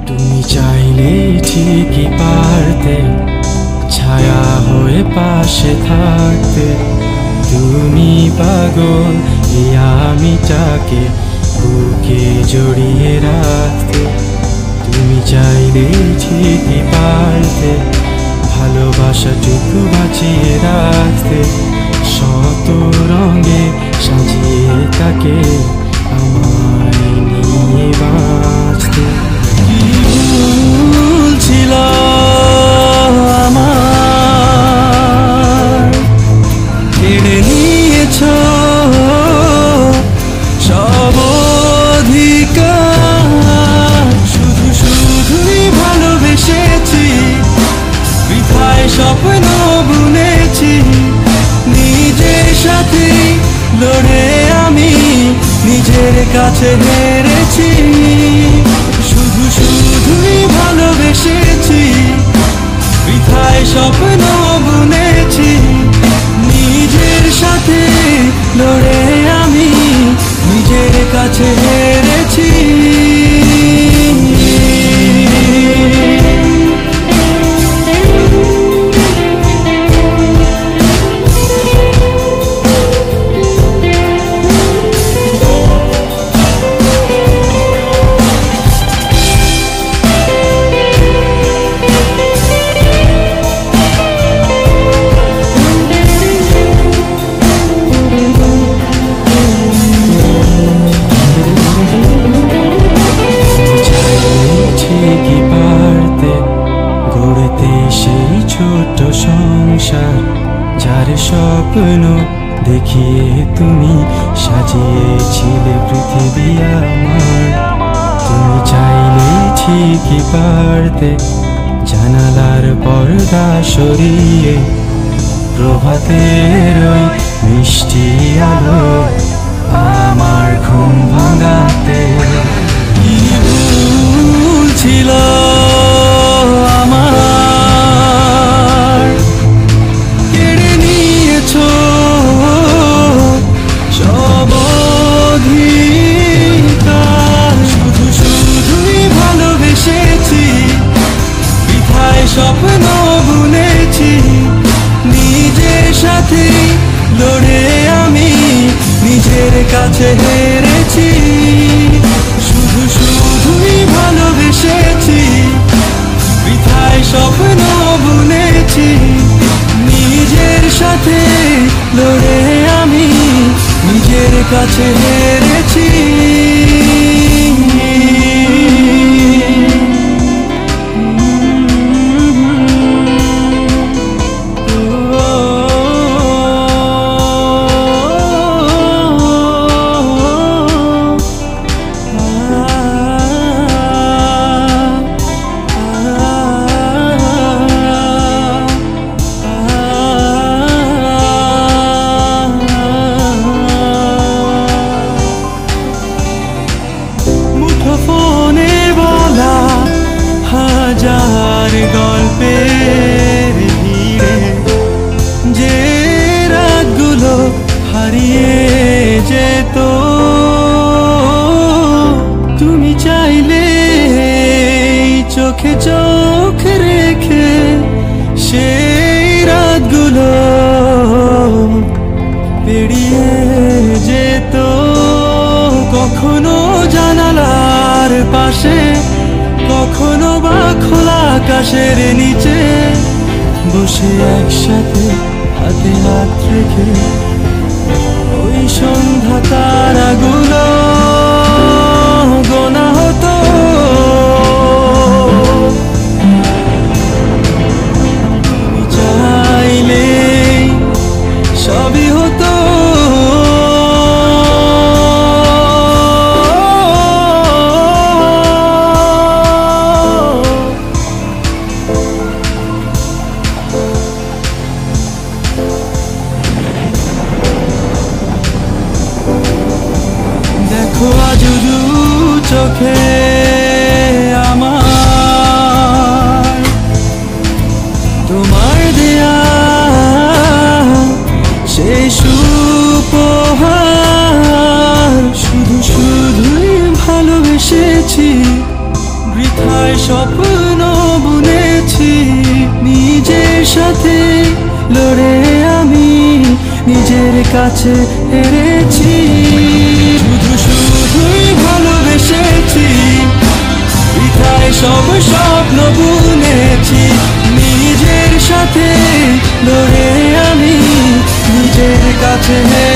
তুমি চাইলে ঠিকই পারতে ছায়া হয়ে পাশে থাকতে। তুমি পাগল এই আমিটাকে বুকে জড়িয়ে রাখতে। তুমি চাইলে ঠিকই পারতে ভালোবাসাটুকু বাঁচিয়ে রাখতে। শত রঙে সাজিয়ে তাকে আমায় নিয়ে বাঁচতে। কি ভুল ছিল আমার, কেড়ে নিয়েছ সব অধিকার। শুধু শুধুই ভালোবেসেছি, বৃথায় স্বপ্ন বুনেছি। নিজের সাথে লড়ে আমি নিজের কাছে হেরেছি। শুধু শুধুই ভালোবেসেছি, বৃথায় স্বপ্ন বুনেছি। নিজের সাথে লড়ে আমি নিজের কাছে হেরেছি। ছোট সংসার যার স্বপ্ন দেখিয়ে তুমি সাজিয়েছিলে পৃথিবী আমার। তুমি চাইলে ঠিকই পারতে জানালার পর্দা সরিয়ে প্রভাতের ওই মিষ্টি আলো আমার ঘুম ভাঙাতে। কি ভুল ছিল আমার, কেড়ে নিয়েছ সব অধিকার। শুধু শুধুই ভালোবেসেছি, বৃথায় স্বপ্ন বুনেছি। নিজের সাথে লড়ে আমি নিজের কাছে হেরেছি। শুধু শুধুই ভালোবেসেছি, বৃথায় স্বপ্ন বুনেছি। নিজের সাথে লড়ে আমি নিজের কাছে হেরেছি। ফোনে বলা হাজার গল্পের ভিড়ে যে রাতগুলো হারিয়ে যেত। তুমি চাইলে চোখে চোখ রেখে সেই রাতগুলো পেরিয়ে যেত। কখনো জানালার পাশে, কখনো বা খোলা আকাশের নিচে বসে একসাথে হাতে হাত রেখে ওই সন্ধ্যা তারাগুলো গোনা হতো। তুমি চাইলে সবই হতো। দেখো সাথে লড়ে আমি নিজের কাছে হেরেছি। শুধু শুধুই ভালোবেসেছি, বৃথায় সব স্বপ্ন বুনেছি। নিজের সাথে লড়ে আমি নিজের কাছে হেরেছি।